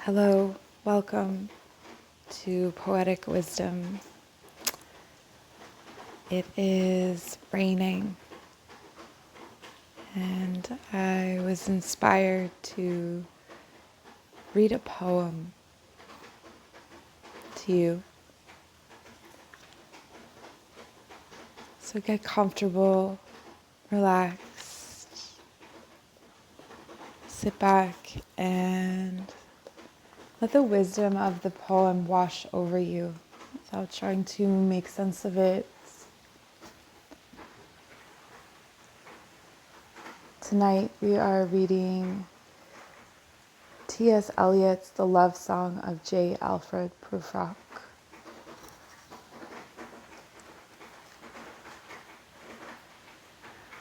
Hello, welcome to Poetic Wisdom. It is raining, and I was inspired to read a poem to you. So get comfortable, relaxed, sit back, and let the wisdom of the poem wash over you without trying to make sense of it. Tonight we are reading T.S. Eliot's The Love Song of J. Alfred Prufrock.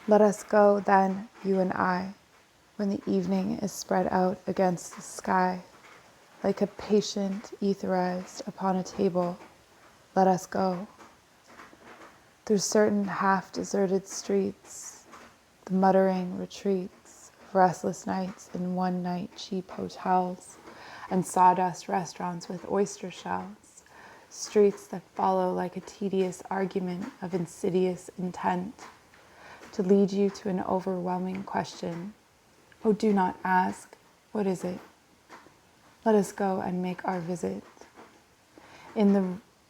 Let us go then, you and I, when the evening is spread out against the sky, like a patient etherized upon a table. Let us go. Through certain half-deserted streets, the muttering retreats of restless nights in one-night cheap hotels and sawdust restaurants with oyster shells, streets that follow like a tedious argument of insidious intent to lead you to an overwhelming question. Oh, do not ask, what is it? Let us go and make our visit. In the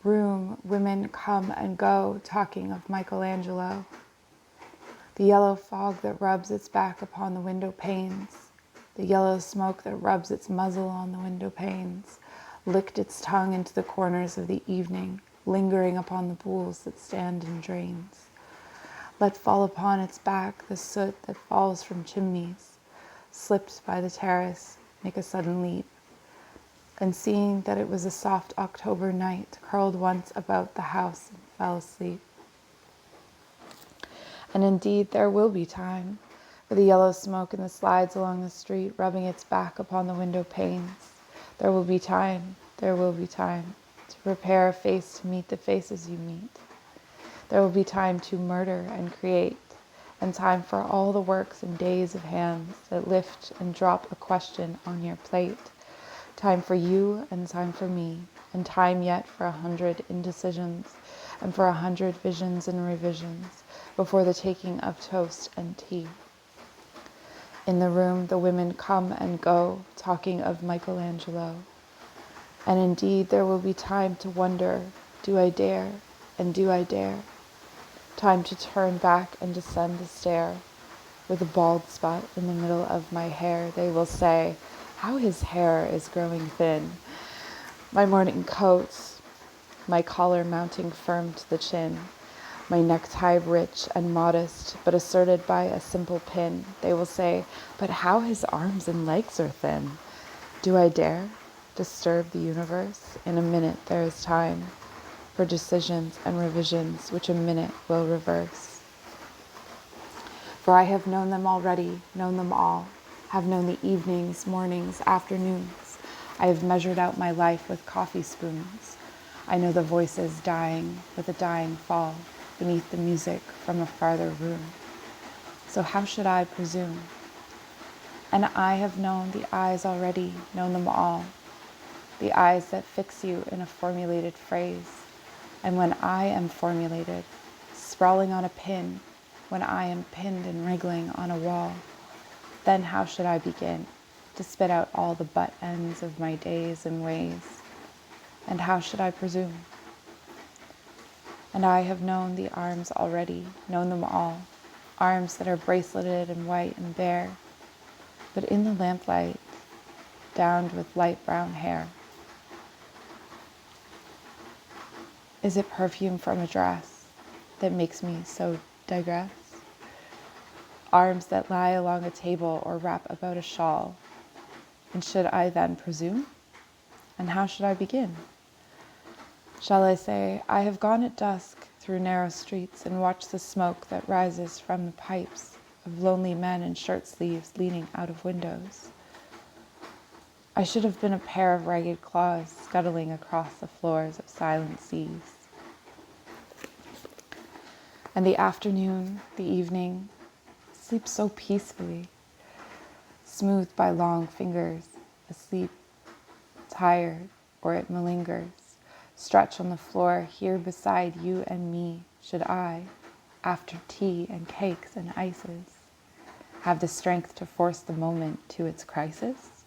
room, women come and go, talking of Michelangelo. The yellow fog that rubs its back upon the window panes, the yellow smoke that rubs its muzzle on the window panes, licked its tongue into the corners of the evening, lingering upon the pools that stand in drains. Let fall upon its back the soot that falls from chimneys, slipped by the terrace, make a sudden leap, and seeing that it was a soft October night, curled once about the house and fell asleep. And indeed there will be time for the yellow smoke in the slides along the street, rubbing its back upon the window panes. There will be time to prepare a face to meet the faces you meet. There will be time to murder and create, and time for all the works and days of hands that lift and drop a question on your plate. Time for you and time for me, and time yet for 100 indecisions and for 100 visions and revisions before the taking of toast and tea. In the room, the women come and go, talking of Michelangelo. And indeed, there will be time to wonder, do I dare, and do I dare? Time to turn back and descend the stair. With a bald spot in the middle of my hair, they will say, how his hair is growing thin. My morning coat, my collar mounting firm to the chin, my necktie rich and modest, but asserted by a simple pin. They will say, but how his arms and legs are thin. Do I dare disturb the universe? In a minute there is time for decisions and revisions, which a minute will reverse. For I have known them already, known them all, have known the evenings, mornings, afternoons. I have measured out my life with coffee spoons. I know the voices dying with a dying fall beneath the music from a farther room. So how should I presume? And I have known the eyes already, known them all, the eyes that fix you in a formulated phrase. And when I am formulated, sprawling on a pin, when I am pinned and wriggling on a wall, then how should I begin to spit out all the butt ends of my days and ways? And how should I presume? And I have known the arms already, known them all, arms that are braceleted and white and bare, but in the lamplight, downed with light brown hair. Is it perfume from a dress that makes me so digress? Arms that lie along a table or wrap about a shawl. And should I then presume? And how should I begin? Shall I say, I have gone at dusk through narrow streets and watched the smoke that rises from the pipes of lonely men in shirt sleeves leaning out of windows? I should have been a pair of ragged claws scuttling across the floors of silent seas. And the afternoon, the evening, sleep so peacefully, smoothed by long fingers, asleep tired or it malingers, stretch on the floor here beside you and me, should I, after tea and cakes and ices, have the strength to force the moment to its crisis?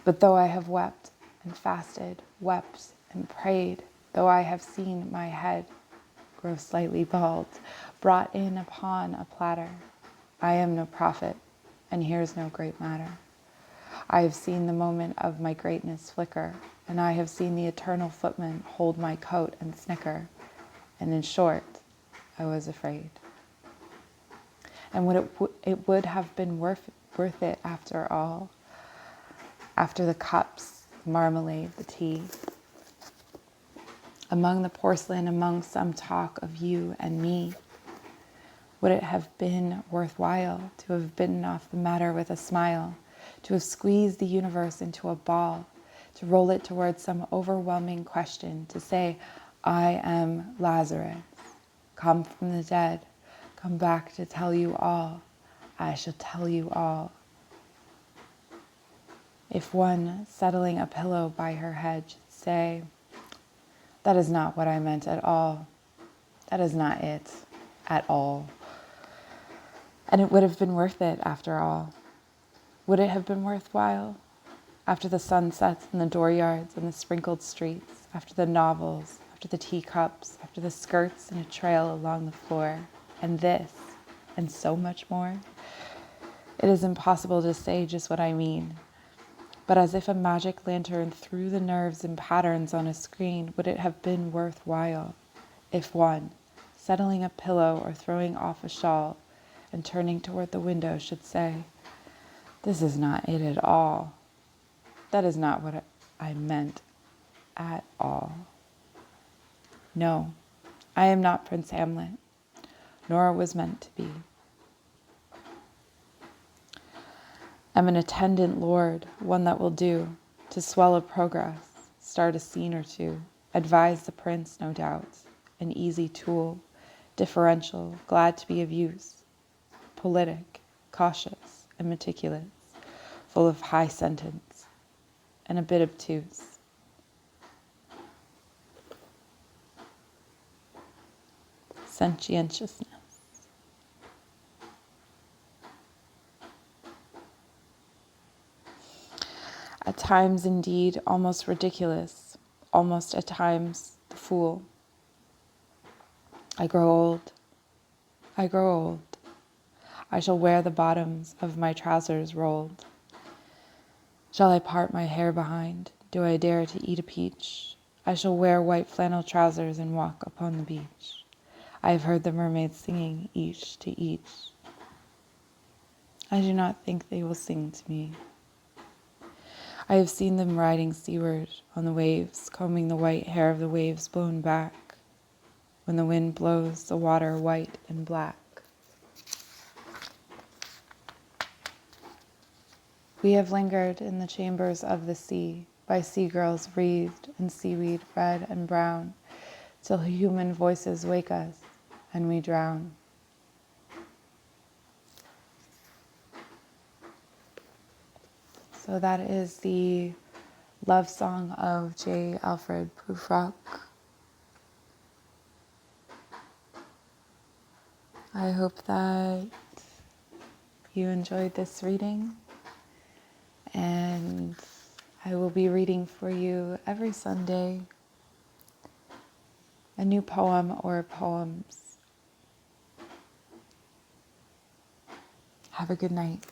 But though I have wept and fasted, wept and prayed, though I have seen my head grow slightly bald, brought in upon a platter, I am no prophet, and here's no great matter. I have seen the moment of my greatness flicker, and I have seen the eternal footman hold my coat and snicker, and in short, I was afraid. And it would have been worth it after all, after the cups, the marmalade, the tea. Among the porcelain, among some talk of you and me, would it have been worthwhile to have bitten off the matter with a smile, to have squeezed the universe into a ball, to roll it towards some overwhelming question, to say, I am Lazarus, come from the dead, come back to tell you all, I shall tell you all. If one, settling a pillow by her head, should say, that is not what I meant at all, that is not it at all. And it would have been worth it after all. Would it have been worthwhile? After the sunsets and the dooryards and the sprinkled streets, after the novels, after the teacups, after the skirts and a trail along the floor, and this, and so much more? It is impossible to say just what I mean. But as if a magic lantern threw the nerves and patterns on a screen, would it have been worthwhile if one, settling a pillow or throwing off a shawl and turning toward the window, should say, this is not it at all. That is not what I meant at all. No, I am not Prince Hamlet, nor was meant to be. I'm an attendant lord, one that will do, to swell a progress, start a scene or two, advise the prince, no doubt, an easy tool, differential, glad to be of use, politic, cautious, and meticulous, full of high sentence, and a bit obtuse. Sentientiousness. At times, indeed, almost ridiculous, almost at times the fool. I grow old. I grow old. I shall wear the bottoms of my trousers rolled. Shall I part my hair behind? Do I dare to eat a peach? I shall wear white flannel trousers and walk upon the beach. I have heard the mermaids singing each to each. I do not think they will sing to me. I have seen them riding seaward on the waves, combing the white hair of the waves blown back, when the wind blows the water white and black. We have lingered in the chambers of the sea, by sea-girls wreathed in seaweed red and brown, till human voices wake us, and we drown. So that is the love song of J. Alfred Prufrock. I hope that you enjoyed this reading, and I will be reading for you every Sunday a new poem or poems. Have a good night.